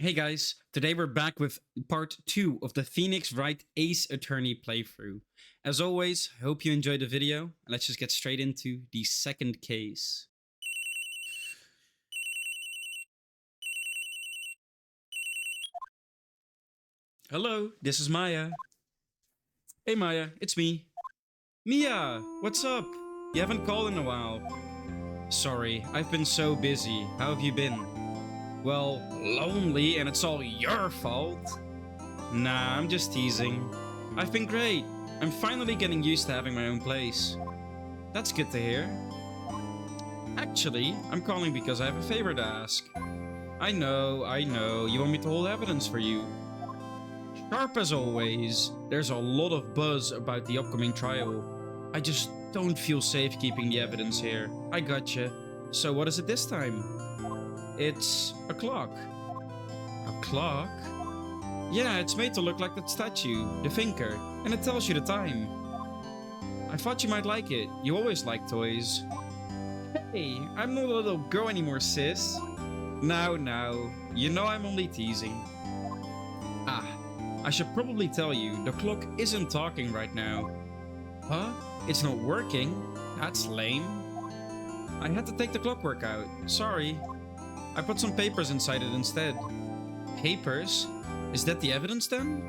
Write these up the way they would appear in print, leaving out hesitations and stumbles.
Hey guys, today we're back with part 2 of the Phoenix Wright Ace Attorney playthrough. As always, I hope you enjoyed the video. Let's just get straight into the second case. Hello, this is Maya. Hey Maya, it's me. Mia, what's up? You haven't called in a while. Sorry, I've been so busy. How have you been? Well, lonely, and it's all your fault. Nah, I'm just teasing. I've been great. I'm finally getting used to having my own place. That's good to hear. Actually, I'm calling because I have a favor to ask. I know, you want me to hold evidence for you. Sharp as always, there's a lot of buzz about the upcoming trial. I just don't feel safe keeping the evidence here. I gotcha. So what is it this time? It's a clock. A clock? Yeah, it's made to look like that statue, the thinker, and it tells you the time. I thought you might like it. You always like toys. Hey, I'm not a little girl anymore, sis. Now, you know I'm only teasing. Ah, I should probably tell you, the clock isn't talking right now. Huh? It's not working? That's lame. I had to take the clockwork out. Sorry. I put some papers inside it instead. Papers? Is that the evidence then?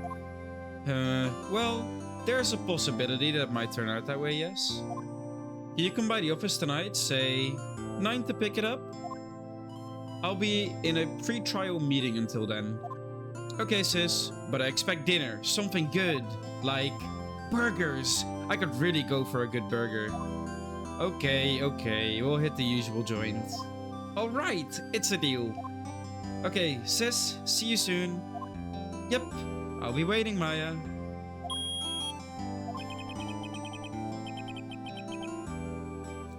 Well, there's a possibility that it might turn out that way, yes. Can you come by the office tonight, say 9 to pick it up? I'll be in a pre-trial meeting until then. Okay, sis, but I expect dinner, something good, like burgers. I could really go for a good burger. Okay, we'll hit the usual joint. Alright, it's a deal. Okay, sis, see you soon. Yep, I'll be waiting, Maya.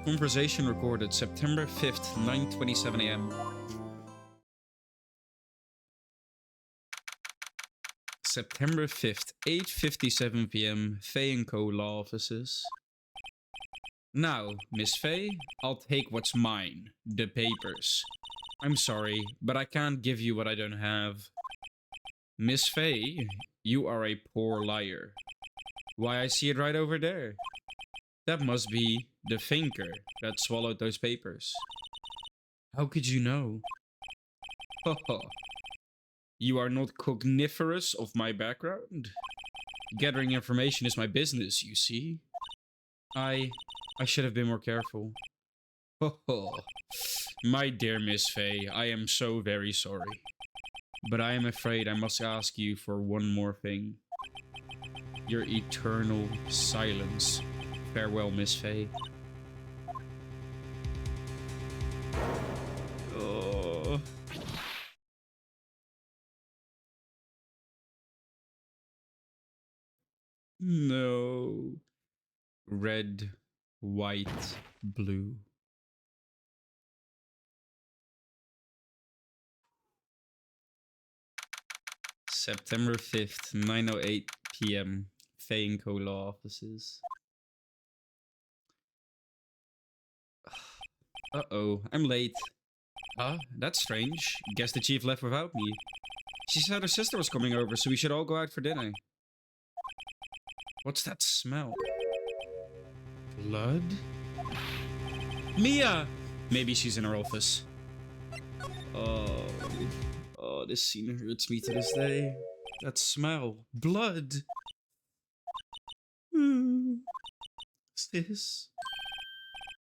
Conversation recorded September 5th, 9:27 a.m. September 5th, 8:57 p.m. Fey & Co. Law Offices. Now, Miss Fey, I'll take what's mine, the papers. I'm sorry, but I can't give you what I don't have. Miss Fey, you are a poor liar. Why, I see it right over there. That must be the thinker that swallowed those papers. How could you know? Haha. You are not cogniferous of my background? Gathering information is my business, you see. I should have been more careful. Haha. My dear Miss Fey, I am so very sorry. But I am afraid I must ask you for one more thing. Your eternal silence. Farewell, Miss Fey. Oh. No. Red, white, blue. September 5th, 9:08 p.m. Fey & Co. Law Offices. Uh-oh, I'm late. Huh? That's strange. Guess the chief left without me. She said her sister was coming over, so we should all go out for dinner. What's that smell? Blood? Mia! Maybe she's in her office. Oh, this scene hurts me to this day. That smell. Blood! Sis?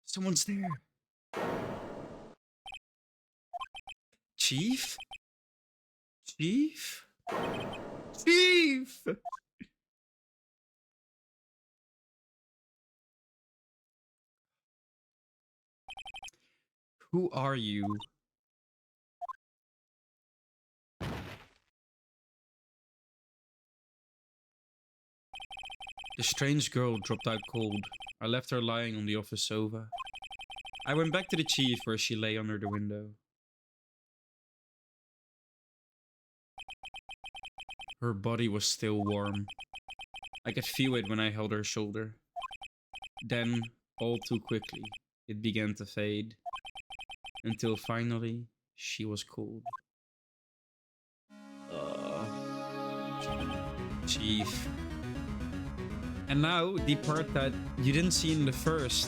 Someone's there. Chief? Chief? Chief! Who are you? The strange girl dropped out cold. I left her lying on the office sofa. I went back to the chief where she lay under the window. Her body was still warm. I could feel it when I held her shoulder. Then, all too quickly, it began to fade. Until finally, she was cold. Chief. And now, the part that you didn't see in the first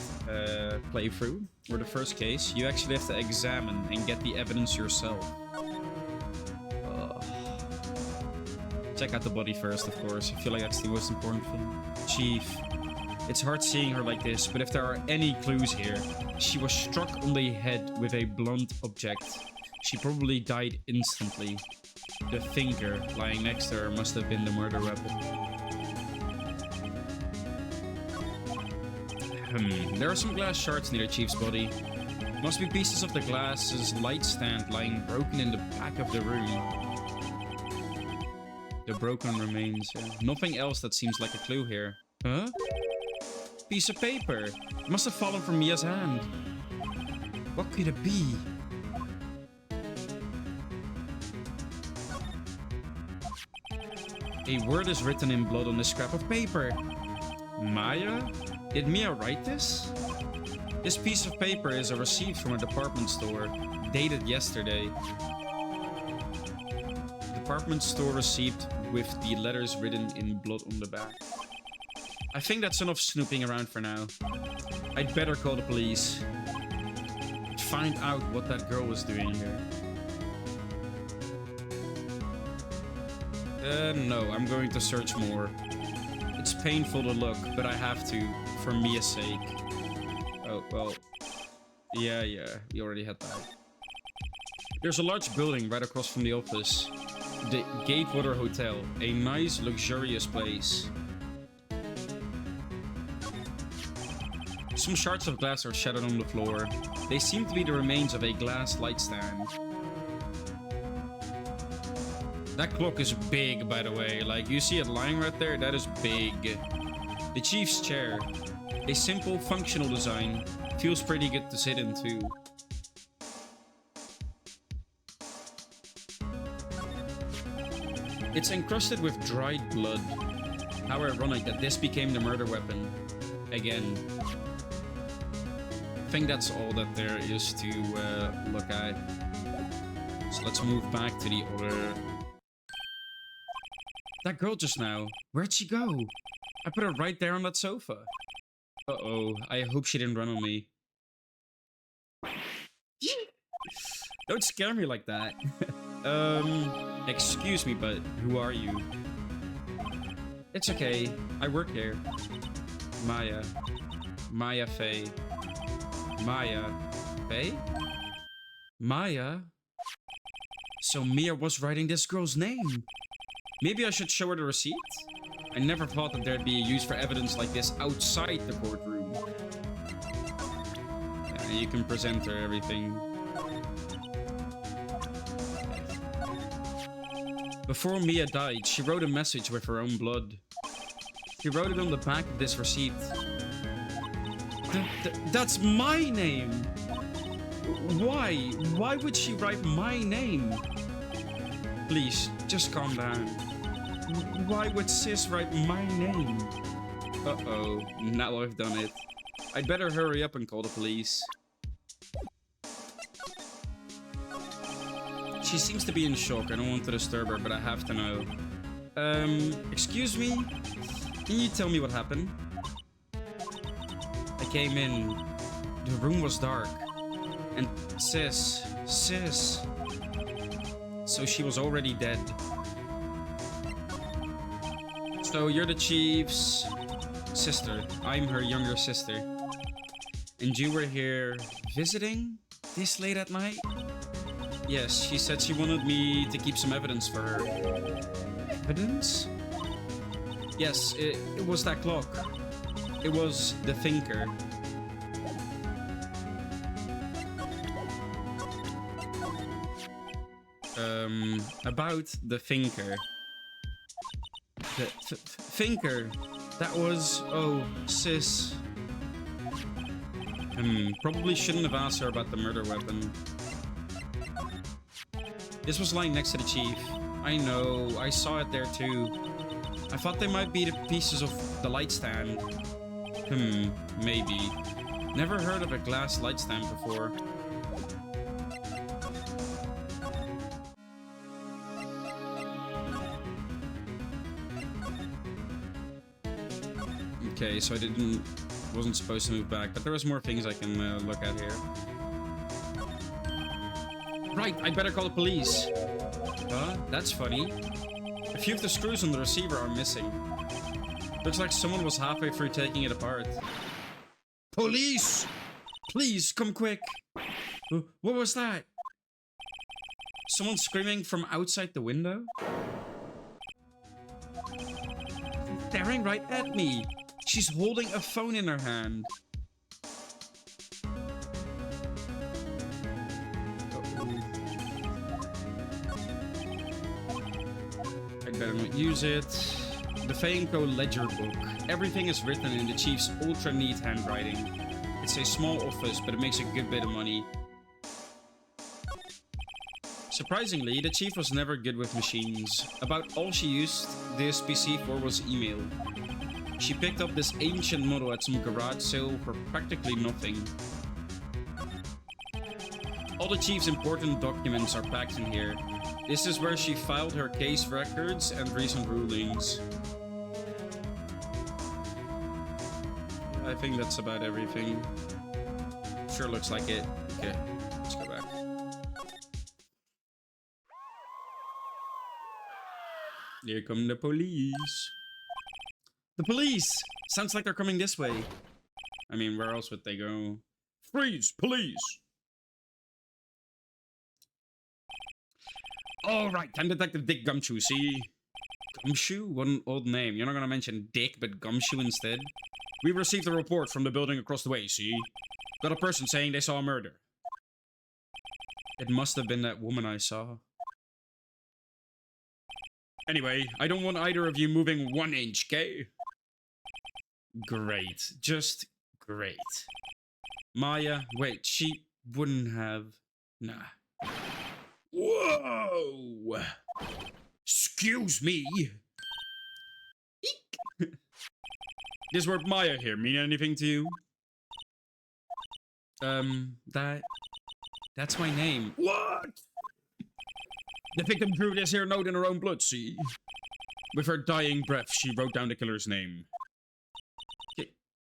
playthrough, or the first case, you actually have to examine and get the evidence yourself. Check out the body first, of course. I feel like that's the most important thing. Chief. It's hard seeing her like this, but if there are any clues here, she was struck on the head with a blunt object. She probably died instantly. The thinker lying next to her must have been the murder weapon. There are some glass shards near the Chief's body. Must be pieces of the glass's light stand lying broken in the back of the room. The broken remains. Nothing else that seems like a clue here. Huh? Piece of paper. It must have fallen from Mia's hand. What could it be? A word is written in blood on this scrap of paper. Maya? Did Mia write this? This piece of paper is a receipt from a department store, dated yesterday. Department store receipt with the letters written in blood on the back. I think that's enough snooping around for now. I'd better call the police. Find out what that girl was doing here. No, I'm going to search more. It's painful to look, but I have to, for Mia's sake. Oh, well. Yeah, we already had that. There's a large building right across from the office. The Gatewater Hotel. A nice, luxurious place. Some shards of glass are shattered on the floor. They seem to be the remains of a glass light stand. That clock is big, by the way. Like, you see it lying right there? That is big. The Chief's chair. A simple, functional design. Feels pretty good to sit in, too. It's encrusted with dried blood. How ironic that this became the murder weapon. Again. I think that's all that there is to look at. So let's move back to the other... That girl just now. Where'd she go? I put her right there on that sofa. Uh-oh. I hope she didn't run on me. Don't scare me like that. Excuse me, but who are you? It's okay. I work here. Maya. Maya Fey. Maya Fey? Maya? So Mia was writing this girl's name. Maybe I should show her the receipt? I never thought that there'd be a use for evidence like this outside the courtroom. Yeah, you can present her everything. Before Mia died, she wrote a message with her own blood. She wrote it on the back of this receipt. That's my name! Why? Why would she write my name? Please, just calm down. Why would sis write my name? Uh-oh, now I've done it. I'd better hurry up and call the police. She seems to be in shock. I don't want to disturb her, but I have to know. Excuse me? Can you tell me what happened? I came in. The room was dark. And sis. So she was already dead. So you're the Chief's sister. I'm her younger sister. And you were here visiting this late at night? Yes, she said she wanted me to keep some evidence for her. Evidence? Yes, it was that clock. It was the thinker. About the thinker. The thinker. That was... Oh, sis. Probably shouldn't have asked her about the murder weapon. This was lying next to the Chief. I know, I saw it there too. I thought they might be the pieces of the light stand. Maybe. Never heard of a glass light stand before. Okay, so wasn't supposed to move back, but there was more things I can look at here. Right, I better call the police. Huh? That's funny. A few of the screws on the receiver are missing. Looks like someone was halfway through taking it apart. Police! Please, come quick. What was that? Someone screaming from outside the window? Staring right at me. She's holding a phone in her hand. I better not use it. The Fey & Co. ledger book. Everything is written in the chief's ultra neat handwriting. It's a small office, but it makes a good bit of money. Surprisingly, the chief was never good with machines. About all she used this PC for was email. She picked up this ancient model at some garage sale for practically nothing. All the chief's important documents are packed in here. This is where she filed her case records and recent rulings. I think that's about everything. Sure looks like it. Okay, let's go back. Here come the police. The police! Sounds like they're coming this way. I mean, where else would they go? Freeze, police! Alright, I'm Detective Dick Gumshoe, see? Gumshoe? What an odd name. You're not gonna mention Dick, but Gumshoe instead? We received a report from the building across the way, see? Got a person saying they saw a murder. It must have been that woman I saw. Anyway, I don't want either of you moving 1 inch, okay? Great. Just great. Maya, wait, she wouldn't have... Nah. Whoa! Excuse me! Eek. This word Maya here mean anything to you? That's my name. What? The victim drew this here note in her own blood, see? With her dying breath, she wrote down the killer's name.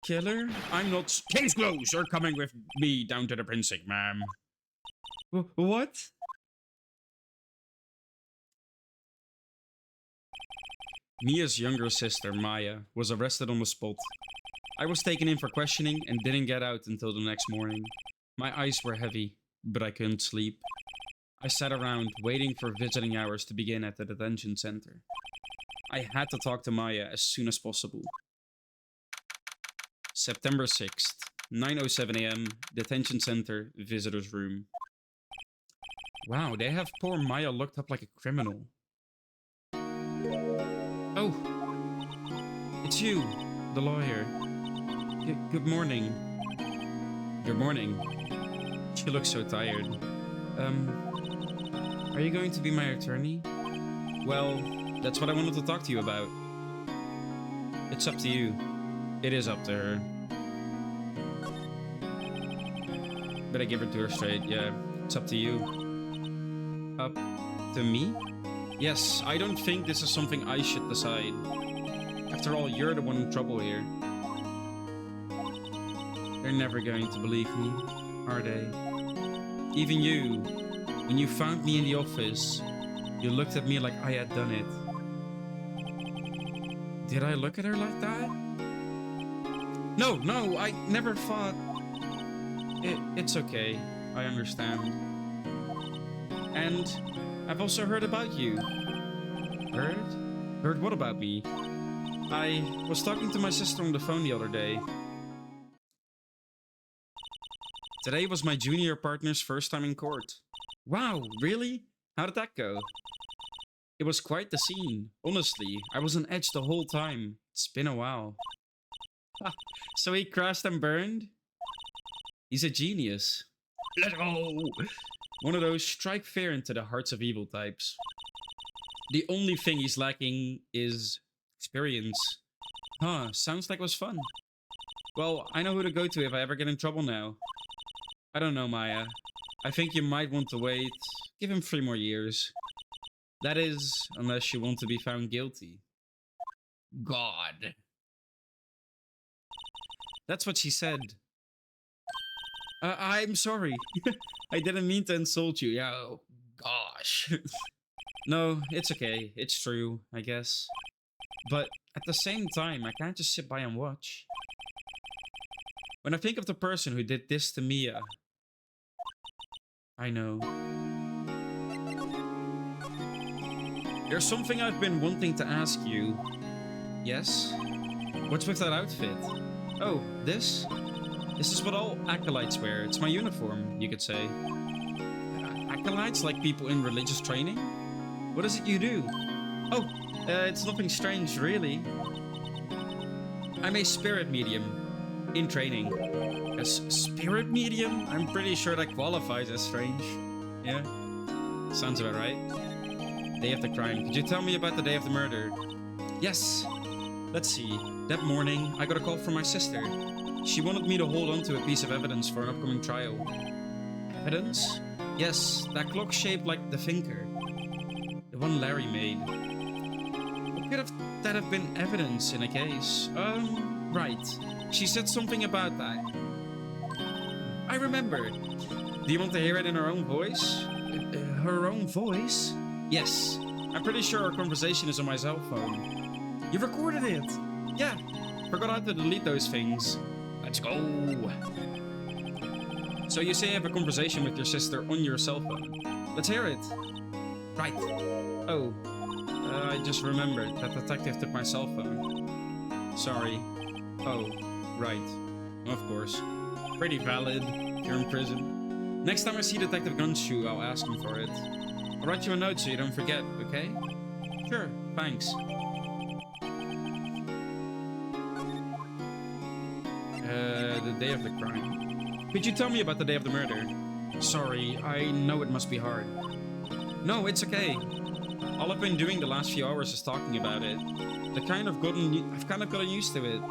Killer? I'm not... Case closed! You're coming with me down to the precinct, ma'am. What? Mia's younger sister, Maya, was arrested on the spot. I was taken in for questioning and didn't get out until the next morning. My eyes were heavy, but I couldn't sleep. I sat around, waiting for visiting hours to begin at the detention center. I had to talk to Maya as soon as possible. September 6th, 9:07 AM, detention center, visitor's room. Wow, they have poor Maya locked up like a criminal. Oh, it's you, the lawyer. Good morning. Good morning. She looks so tired. Are you going to be my attorney? Well, that's what I wanted to talk to you about. It's up to you. It is up to her. But I give it to her straight, yeah. It's up to you. Up to me? Yes, I don't think this is something I should decide. After all, you're the one in trouble here. They're never going to believe me, are they? Even you, when you found me in the office, you looked at me like I had done it. Did I look at her like that? No, I never thought... It's okay, I understand. And I've also heard about you. Heard? Heard what about me? I was talking to my sister on the phone the other day. Today was my junior partner's first time in court. Wow, really? How did that go? It was quite the scene. Honestly, I was on edge the whole time. It's been a while. So he crashed and burned? He's a genius. Let's go! One of those strike fear into the hearts of evil types. The only thing he's lacking is experience. Huh, sounds like it was fun. Well, I know who to go to if I ever get in trouble now. I don't know, Maya. I think you might want to wait. Give him 3 more years. That is, unless you want to be found guilty. God. That's what she said. I'm sorry. I didn't mean to insult you. Yeah, oh, gosh. No, it's okay. It's true, I guess. But at the same time, I can't just sit by and watch. When I think of the person who did this to Mia, I know. There's something I've been wanting to ask you. Yes? What's with that outfit? Oh, this? This is what all acolytes wear. It's my uniform, you could say. Acolytes, like people in religious training? What is it you do? Oh, it's nothing strange, really. I'm a spirit medium. In training. A spirit medium? I'm pretty sure that qualifies as strange. Yeah? Sounds about right. Day of the crime. Could you tell me about the day of the murder? Yes. Let's see. That morning, I got a call from my sister. She wanted me to hold on to a piece of evidence for an upcoming trial. Evidence? Yes, that clock shaped like the finger. The one Larry made. What could that have been evidence in a case? Right. She said something about that. I remember. Do you want to hear it in her own voice? Her own voice? Yes. I'm pretty sure our conversation is on my cell phone. You recorded it? Yeah. Forgot how to delete those things. Let's go. So you say you have a conversation with your sister on your cell phone. Let's hear it. Right. Oh. I just remembered. That detective took my cell phone. Sorry. Oh. Right. Of course. Pretty valid. You're in prison. Next time I see Detective Gunshoe, I'll ask him for it. I'll write you a note so you don't forget, okay? Sure, thanks. The day of the crime. Could you tell me about the day of the murder? Sorry, I know it must be hard. No, it's okay. All I've been doing the last few hours is talking about it. I've kind of gotten used to it.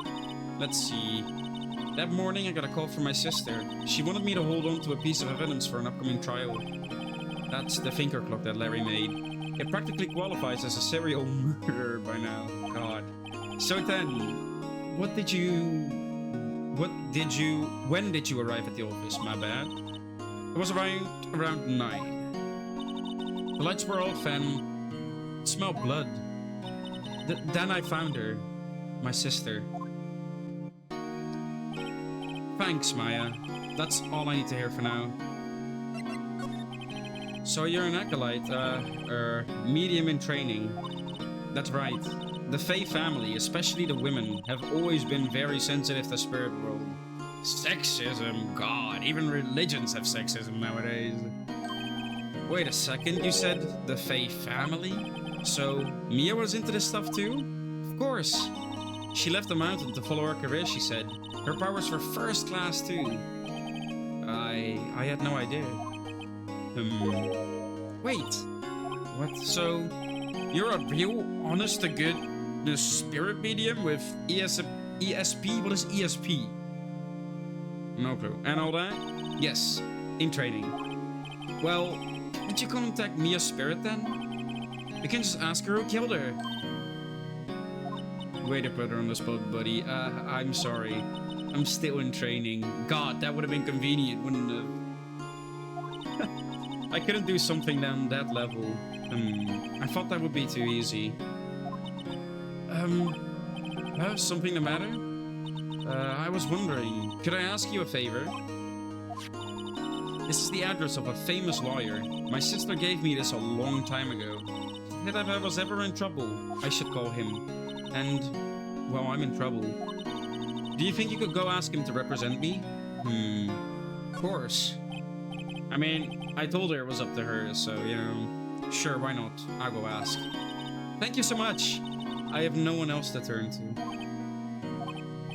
Let's see. That morning I got a call from my sister. She wanted me to hold on to a piece of evidence for an upcoming trial. That's the finger clock that Larry made. It practically qualifies as a serial murderer by now. God. So then, when did you arrive at the office? My bad. It was around 9. The lights were off and it smelled blood. Then I found her. My sister. Thanks, Maya. That's all I need to hear for now. So you're an acolyte, medium in training. That's right. The Fey family, especially the women, have always been very sensitive to the spirit world. Sexism? God, even religions have sexism nowadays. Wait a second, you said the Fey family? So, Mia was into this stuff too? Of course. She left the mountain to follow her career, she said. Her powers were first class too. I had no idea. Wait. What? So, you're a real, honest to goodness spirit medium with ESP? What is ESP? No clue. And all that? Yes, in training. Well, did you contact Mia's spirit then? You can just ask her who killed her. Way to put her on the spot, buddy. I'm sorry. I'm still in training. God, that would have been convenient, wouldn't it? I couldn't do something down that level. I thought that would be too easy. Something the matter? I was wondering, could I ask you a favor? This is the address of a famous lawyer. My sister gave me this a long time ago. If I was ever in trouble, I should call him. And, well, I'm in trouble. Do you think you could go ask him to represent me? Of course. I mean, I told her it was up to her, so, you know, sure, why not? I'll go ask. Thank you so much. I have no one else to turn to.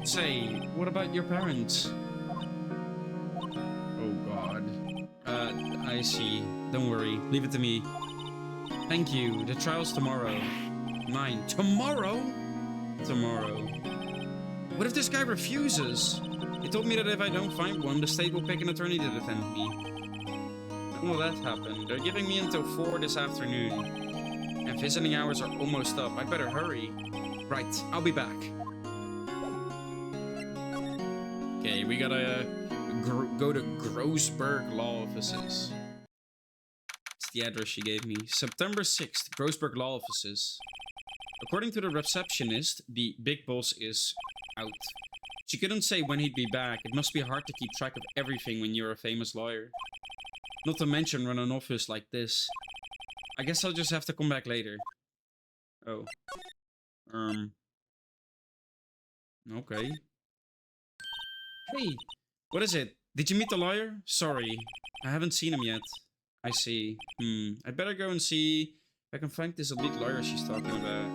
Say, what about your parents? Oh, God. I see. Don't worry. Leave it to me. Thank you. The trial's tomorrow. 9. Tomorrow? Tomorrow. What if this guy refuses? He told me that if I don't find one, the state will pick an attorney to defend me. When will that happen? They're giving me until 4 this afternoon. And visiting hours are almost up. I better hurry. Right, I'll be back. Okay, we gotta go to Grossberg Law Offices. It's the address she gave me. September 6th, Grossberg Law Offices. According to the receptionist, the big boss is out. She couldn't say when he'd be back. It must be hard to keep track of everything when you're a famous lawyer. Not to mention run an office like this. I guess I'll just have to come back later. Oh. Okay. Hey, what is it? Did you meet the lawyer? Sorry, I haven't seen him yet. I see. I'd better go and see if I can find this elite lawyer she's talking about.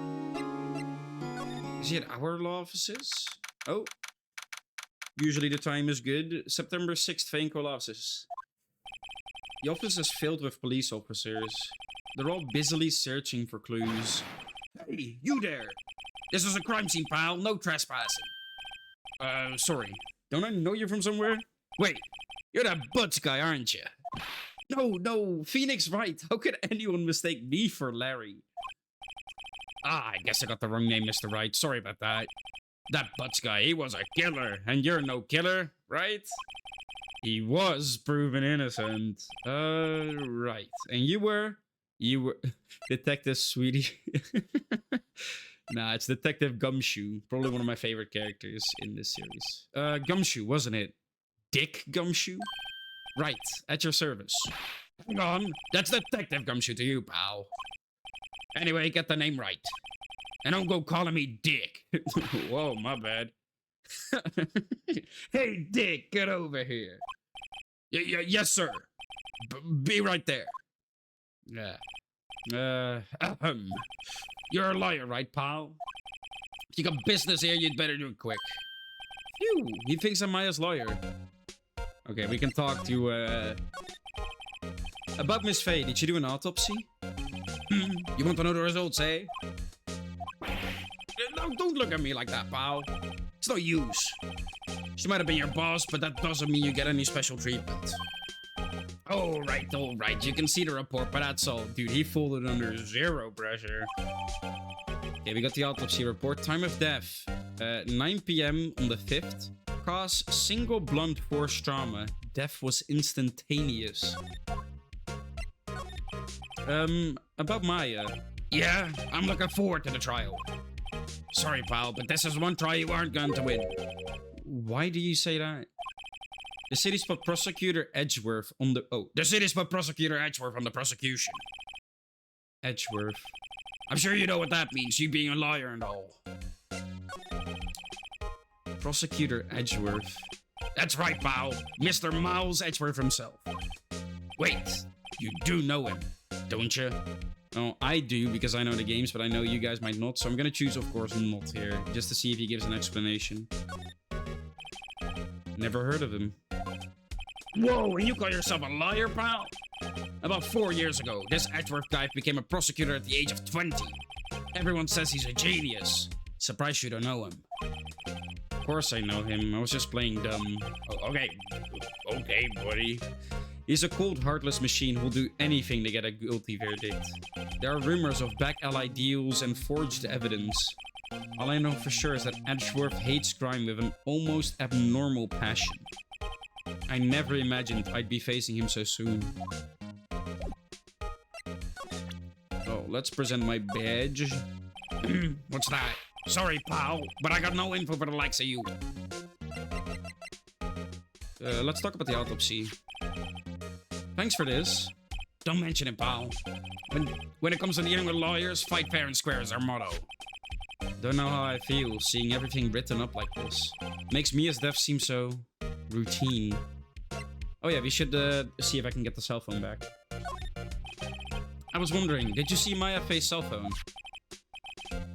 Is he at our law offices? Oh. Usually the time is good. September 6th, Phoenix offices. The office is filled with police officers. They're all busily searching for clues. Hey, you there! This is a crime scene, pal. No trespassing. Sorry. Don't I know you from somewhere? Wait, you're that Butts guy, aren't you? No, Phoenix Wright. How could anyone mistake me for Larry? I guess I got the wrong name, Mr. Wright. Sorry about that. That Butts guy, he was a killer, and you're no killer, right? He was proven innocent. Right. And you were Detective Sweetie. Nah, it's Detective Gumshoe. Probably one of my favorite characters in this series. Gumshoe, wasn't it? Dick Gumshoe? Right, at your service. Hang on, that's Detective Gumshoe to you, pal. Anyway, get the name right. And don't go calling me Dick. Whoa, my bad. Hey, Dick, get over here. Yes, sir. Be right there. Yeah. You're a lawyer, right, pal? If you got business here, you'd better do it quick. Phew, he thinks I'm Maya's lawyer. Okay, we can talk to, about Miss Fey. Did she do an autopsy? You want to know the results, eh? No, don't look at me like that, pal. It's no use. She might have been your boss, but that doesn't mean you get any special treatment. All right. You can see the report, but that's all. Dude, he folded under zero pressure. Okay, we got the autopsy report. Time of death. 9 p.m. on the 5th. Cause, single blunt force trauma. Death was instantaneous. About Maya. Yeah, I'm looking forward to the trial. Sorry, pal, but this is one trial you aren't going to win. Why do you say that? The city's put prosecutor Edgeworth on the... Oh, the city's put prosecutor Edgeworth on the prosecution. Edgeworth. I'm sure you know what that means, you being a lawyer and all. Prosecutor Edgeworth. That's right, pal. Mr. Miles Edgeworth himself. Wait, you do know him, don't you? Oh, I do, because I know the games, but I know you guys might not, so I'm gonna choose, of course, not here, just to see if he gives an explanation. Never heard of him. Whoa, and you call yourself a lawyer, pal? About 4 years ago, this Edgeworth guy became a prosecutor at the age of 20. Everyone says he's a genius. Surprised you don't know him. Of course I know him, I was just playing dumb. Oh, okay, buddy. He's a cold, heartless machine who'll do anything to get a guilty verdict. There are rumors of back alley deals and forged evidence. All I know for sure is that Edgeworth hates crime with an almost abnormal passion. I never imagined I'd be facing him so soon. Oh, let's present my badge. What's that? Sorry, pal, but I got no info for the likes of you. Let's talk about the autopsy. Thanks for this. Don't mention it, pal. When it comes to dealing with lawyers, fight fair and square is our motto. Don't know how I feel, seeing everything written up like this. Makes Mia's death seem so... routine. Oh yeah, we should see if I can get the cell phone back. I was wondering, did you see Maya Fey's cell phone?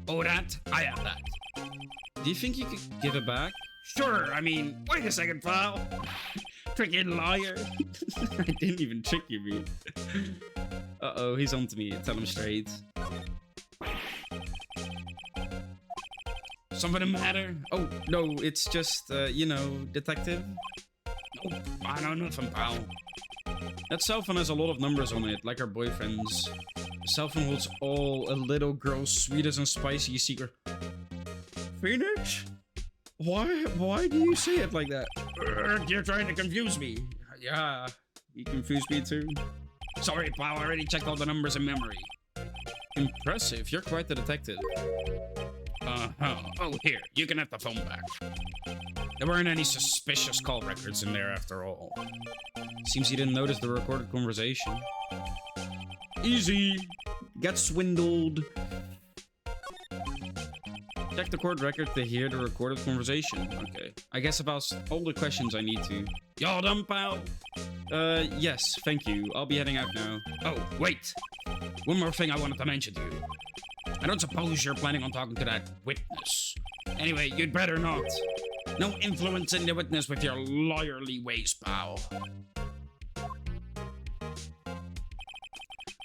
Oh, that? I have that. Do you think you could give it back? Sure, I mean, wait a second, pal. Tricky liar. I didn't even trick you, man. Uh-oh, he's on to me. Tell him straight. Something the matter? Oh, no, it's just, you know, detective. No, I know nothing, pal. That cell phone has a lot of numbers on it, like our boyfriend's. The cell phone holds all a little girl's sweetest and spicy secret. Phoenix? Why do you say it like that? You're trying to confuse me. Yeah, you confused me too. Sorry, pal, I already checked all the numbers in memory. Impressive, you're quite the detective. Uh-huh. Oh, here, you can have the phone back. There weren't any suspicious call records in there after all. Seems you didn't notice the recorded conversation. Easy. Get swindled. Check the court record to hear the recorded conversation. Okay. I guess I've asked all the questions I need to. Y'all done, pal? Yes, thank you. I'll be heading out now. Oh, wait. One more thing I wanted to mention to you. I don't suppose you're planning on talking to that witness. Anyway, you'd better not. No influencing the witness with your lawyerly ways, pal.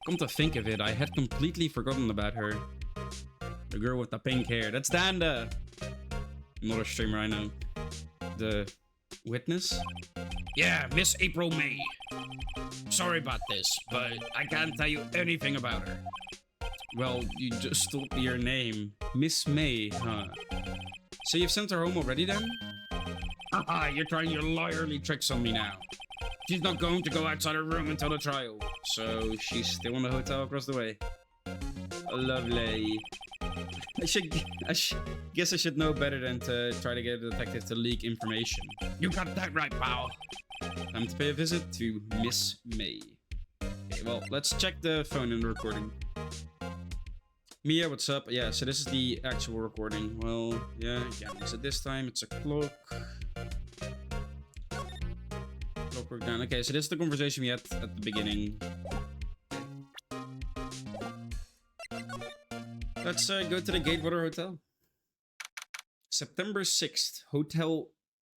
Come to think of it, I had completely forgotten about her. The girl with the pink hair. That's Danda. Another streamer I know. The witness? Yeah, Miss April May. Sorry about this, but I can't tell you anything about her. Well, you just told me your name. Miss May, huh? So you've sent her home already then? Haha, you're trying your lawyerly tricks on me now. She's not going to go outside her room until the trial. So she's still in the hotel across the way. Lovely. Guess I should know better than to try to get a detective to leak information. You got that right, pal. Time to pay a visit to Miss May. Okay, well, let's check the phone in the recording. Mia, what's up? Yeah, so this is the actual recording. Well, yeah, again, so this time it's a clock. Clockwork down. Okay, so this is the conversation we had at the beginning. Let's go to the Gatewater Hotel. September 6th, hotel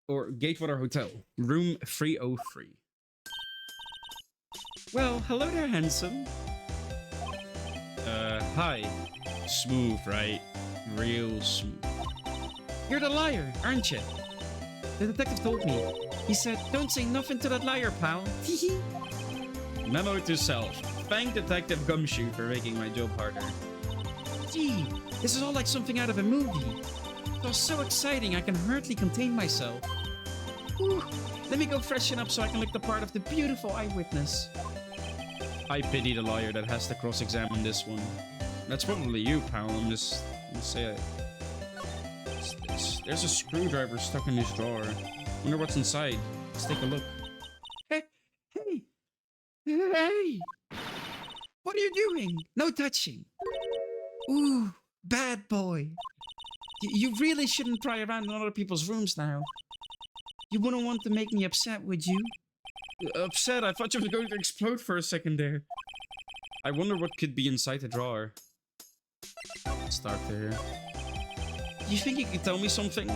or Gatewater Hotel, room 303. Well, hello there, handsome. Hi. Smooth, right? Real smooth. You're the liar, aren't you? The detective told me. He said, don't say nothing to that liar, pal. Memo to self. Thank Detective Gumshoe for making my job harder. Gee, this is all like something out of a movie. It was so exciting I can hardly contain myself. Whew. Let me go freshen up so I can look the part of the beautiful eyewitness. I pity the lawyer that has to cross-examine this one. That's probably you, pal. I'm just gonna say it. There's a screwdriver stuck in this drawer. Wonder what's inside. Let's take a look. Hey! Hey! What are you doing? No touching. Ooh, bad boy. You really shouldn't pry around in other people's rooms now. You wouldn't want to make me upset, would you? Upset? I thought you were going to explode for a second there. I wonder what could be inside the drawer. Let's start there. You think you could tell me something?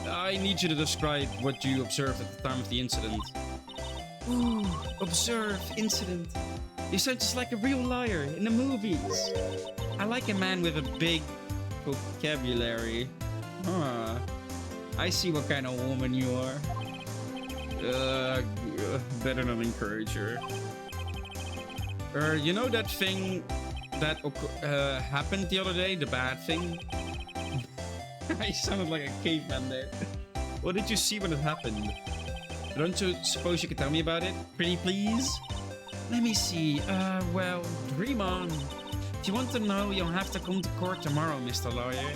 I need you to describe what you observed at the time of the incident. Ooh, observe, incident. You sound just like a real liar in the movies. I like a man with a big vocabulary. Huh. I see what kind of woman you are. Better not encourage her. You know that thing that happened the other day? The bad thing? I sounded like a caveman there. What did you see when it happened? Don't you suppose you could tell me about it? Pretty please? Let me see. Well, dream on. If you want to know, you'll have to come to court tomorrow, Mr. Lawyer.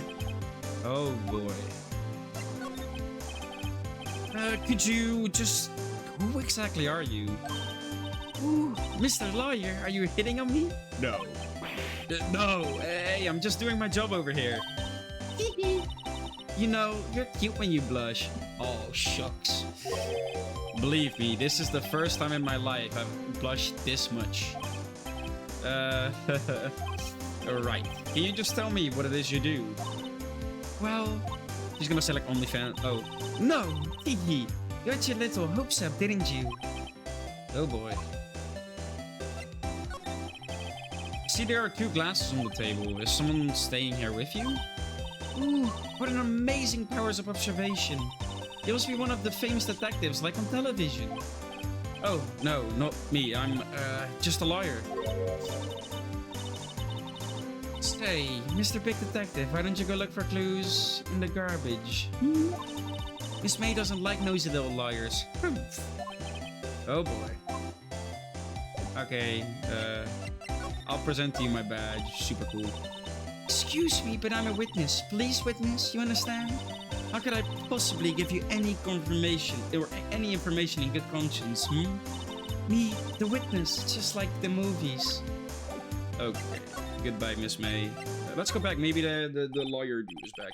Oh boy. Could you just... Who exactly are you? Ooh, Mr. Lawyer, are you hitting on me? No. No, hey, I'm just doing my job over here. You know, you're cute when you blush. Oh, shucks. Believe me, this is the first time in my life I've blushed this much. Alright. Can you just tell me what it is you do? Well, he's gonna say like OnlyFans. Oh. No! Hee. You had your little hopes up, didn't you? Oh boy. See, there are 2 glasses on the table. Is someone staying here with you? Ooh, what an amazing powers of observation. You must be one of the famous detectives, like on television. Oh, no, not me. I'm, just a lawyer. Say, Mr. Big Detective, why don't you go look for clues in the garbage? Miss May doesn't like nosy little lawyers. Humph. Oh boy. Okay, I'll present to you my badge. Super cool. Excuse me, but I'm a witness. Please, witness, you understand? How could I possibly give you any confirmation or any information in good conscience, Me, the witness, just like the movies. Okay, goodbye, Miss May. Let's go back. Maybe the lawyer dude is back.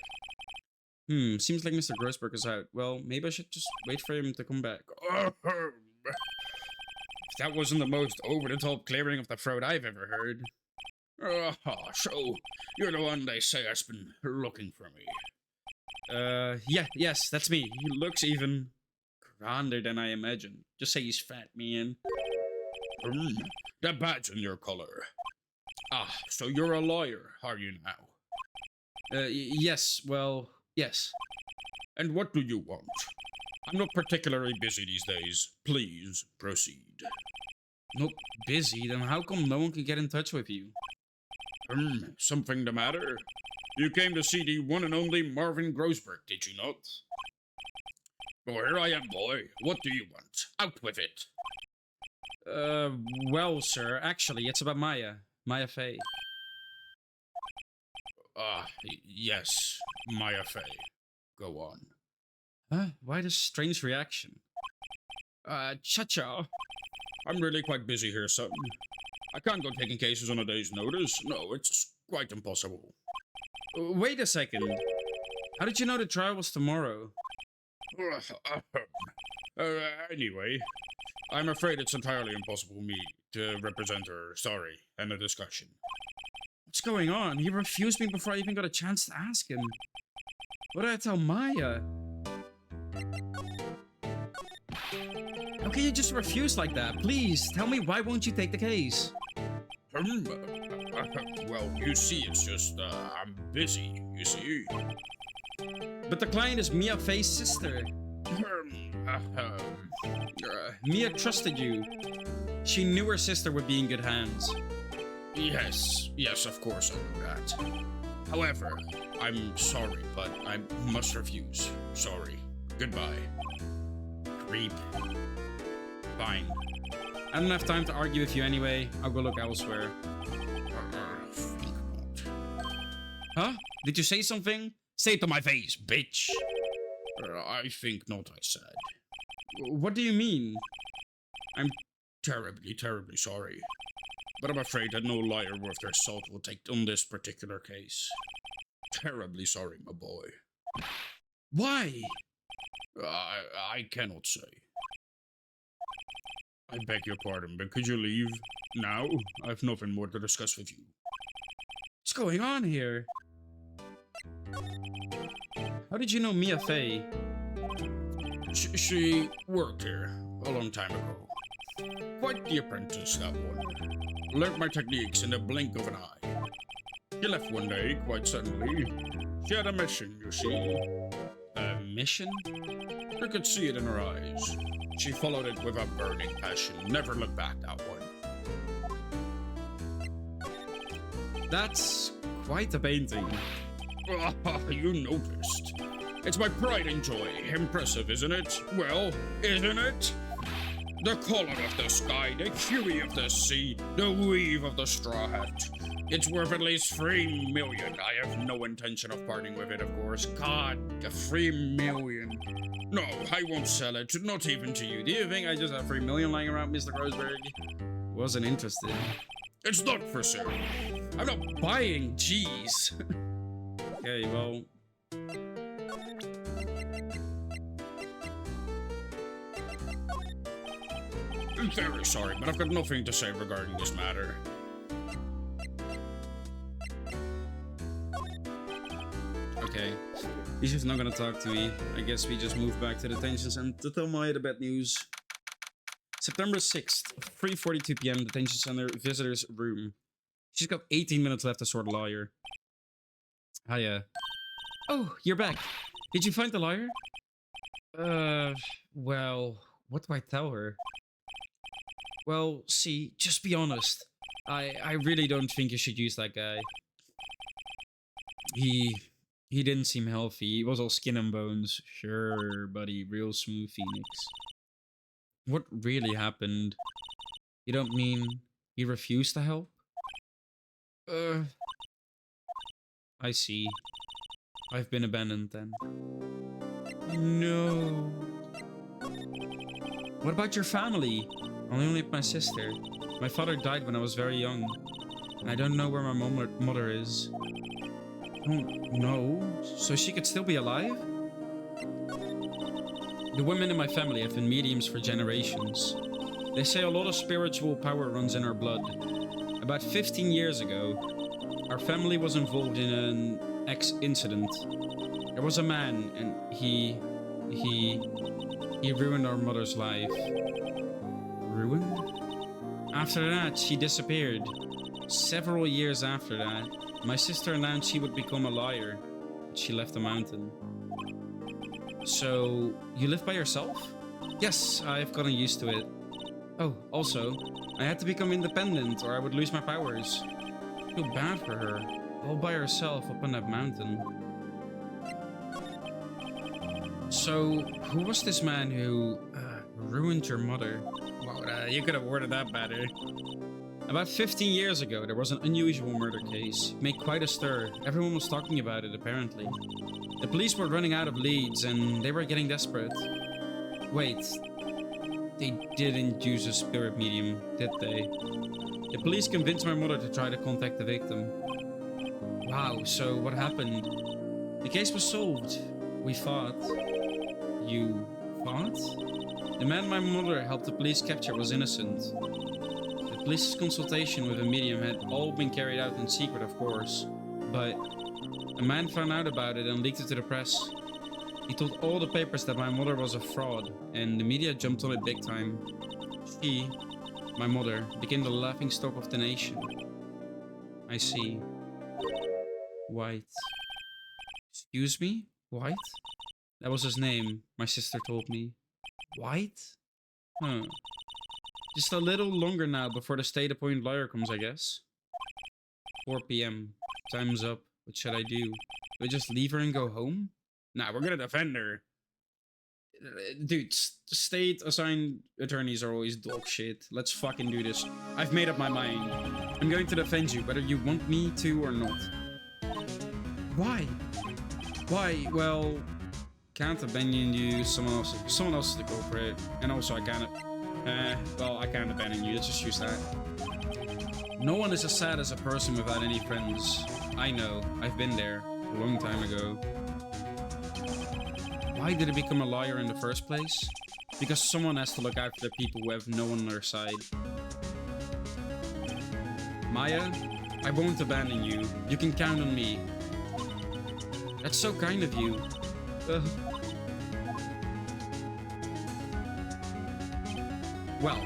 Seems like Mr. Grossberg is out. Well, maybe I should just wait for him to come back. That wasn't the most over-the-top clearing of the throat I've ever heard. So, you're the one they say has been looking for me. Yes, that's me. He looks even grander than I imagined. Just say he's fat, man. The badge in your collar. Ah, so you're a lawyer, are you now? Yes, well, yes. And what do you want? I'm not particularly busy these days. Please, proceed. Not busy? Then how come no one can get in touch with you? Something the matter? You came to see the one and only Marvin Grossberg, did you not? Well, here I am, boy. What do you want? Out with it. Well, sir, actually, it's about Maya Fey. Yes, Maya Fey. Go on. Huh? Why this strange reaction? Cha-cha. I'm really quite busy here, son. I can't go taking cases on a day's notice. No, it's quite impossible. Wait a second. How did you know the trial was tomorrow? Anyway, I'm afraid it's entirely impossible for me to represent her. Sorry, and a discussion. What's going on? He refused me before I even got a chance to ask him. What did I tell Maya? How can you just refuse like that? Please, tell me, why won't you take the case? Well, you see, it's just, I'm busy, you see. But the client is Maya Fey's sister. Mia trusted you. She knew her sister would be in good hands. Yes, of course I know that. However, I'm sorry, but I must refuse. Sorry. Goodbye. Creep. Fine. I don't have time to argue with you anyway. I'll go look elsewhere. Huh? Did you say something? Say it to my face, bitch. I think not, I said. What do you mean? I'm terribly, terribly sorry. But I'm afraid that no liar worth their salt will take on this particular case. Terribly sorry, my boy. Why? I cannot say. I beg your pardon, but could you leave now? I've nothing more to discuss with you. What's going on here? How did you know Maya Fey? She worked here a long time ago. Quite the apprentice, that one. Learned my techniques in the blink of an eye. She left one day, quite suddenly. She had a mission, you see. A mission? You could see it in her eyes. She followed it with a burning passion, never looked back, that one. That's quite a painting. You noticed. It's my pride and joy. Impressive, isn't it? Well, isn't it? The color of the sky, the hue of the sea, the weave of the straw hat. It's worth at least 3 million. I have no intention of parting with it, of course. God, the 3 million. No, I won't sell it, not even to you. Do you think I just have 3 million lying around, Mr. Grossberg? Wasn't interested. It's not for sale. I'm not buying, jeez. Okay, well... I'm very sorry, but I've got nothing to say regarding this matter. Okay. He's just not gonna talk to me. I guess we just move back to the detention center to tell Maya the bad news. September 6th, 3:42 p.m. Detention center visitor's room. She's got 18 minutes left to sort a lawyer. Hiya. Oh, you're back. Did you find the lawyer? Well, what do I tell her? Well, see, just be honest. I really don't think you should use that guy. He He didn't seem healthy. He was all skin and bones. Sure, buddy. Real smooth Phoenix. What really happened? You don't mean he refused to help? Uh, I see. I've been abandoned then. No. What about your family? I only have my sister. My father died when I was very young. And I don't know where my mother is. Oh, no. So she could still be alive? The women in my family have been mediums for generations. They say a lot of spiritual power runs in our blood. About 15 years ago, our family was involved in an incident. There was a man, and he ruined our mother's life. Ruined? After that, she disappeared. Several years after that, my sister announced she would become a liar. She left the mountain. So, you live by yourself? Yes, I've gotten used to it. Oh, also, I had to become independent or I would lose my powers. I feel bad for her, all by herself up on that mountain. So, who was this man who ruined your mother? Well, you could have worded that better. About 15 years ago, there was an unusual murder case. It made quite a stir. Everyone was talking about it, apparently. The police were running out of leads, and they were getting desperate. Wait, they didn't use a spirit medium, did they? The police convinced my mother to try to contact the victim. Wow, so what happened? The case was solved. We fought. You fought? The man my mother helped the police capture was innocent. The police's consultation with a medium had all been carried out in secret, of course, but a man found out about it and leaked it to the press. He told all the papers that my mother was a fraud, and the media jumped on it big time. She, my mother, became the laughingstock of the nation. I see. White. Excuse me? White? That was his name, my sister told me. White? Huh. Just a little longer now before the state-appointed lawyer comes, I guess. 4 p.m. Time's up. What should I do? Do I just leave her and go home? Nah, we're gonna defend her. Dude, state assigned attorneys are always dog shit. Let's fucking do this. I've made up my mind. I'm going to defend you, whether you want me to or not. Why? Why? Well, can't abandon you. Someone else is the culprit. And also, I can't. Well, I can't abandon you. Let's just use that. No one is as sad as a person without any friends. I know. I've been there. A long time ago. Why did it become a liar in the first place? Because someone has to look out for the people who have no one on their side. Maya, I won't abandon you. You can count on me. That's so kind of you. Well,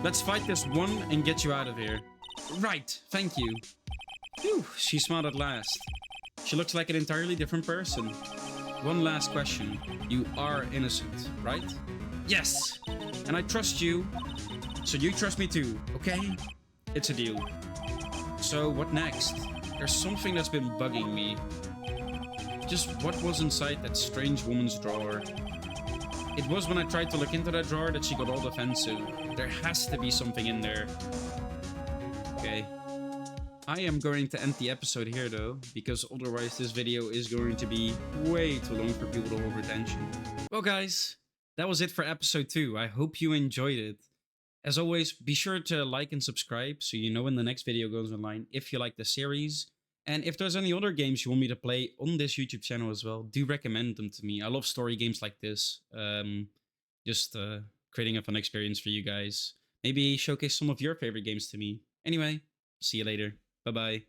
let's fight this one and get you out of here. Right, thank you. Phew, she smiled at last. She looks like an entirely different person. One last question. You are innocent, right? Yes! And I trust you, so you trust me too, okay? It's a deal. So, what next? There's something that's been bugging me. Just what was inside that strange woman's drawer? It was when I tried to look into that drawer that she got all defensive. There has to be something in there. Okay. I am going to end the episode here though, because otherwise this video is going to be way too long for people to hold retention. Well guys, that was it for episode 2. I hope you enjoyed it. As always, be sure to like and subscribe so you know when the next video goes online if you like the series. And if there's any other games you want me to play on this YouTube channel as well, do recommend them to me. I love story games like this. Just creating a fun experience for you guys. Maybe showcase some of your favorite games to me. Anyway, see you later. Bye-bye.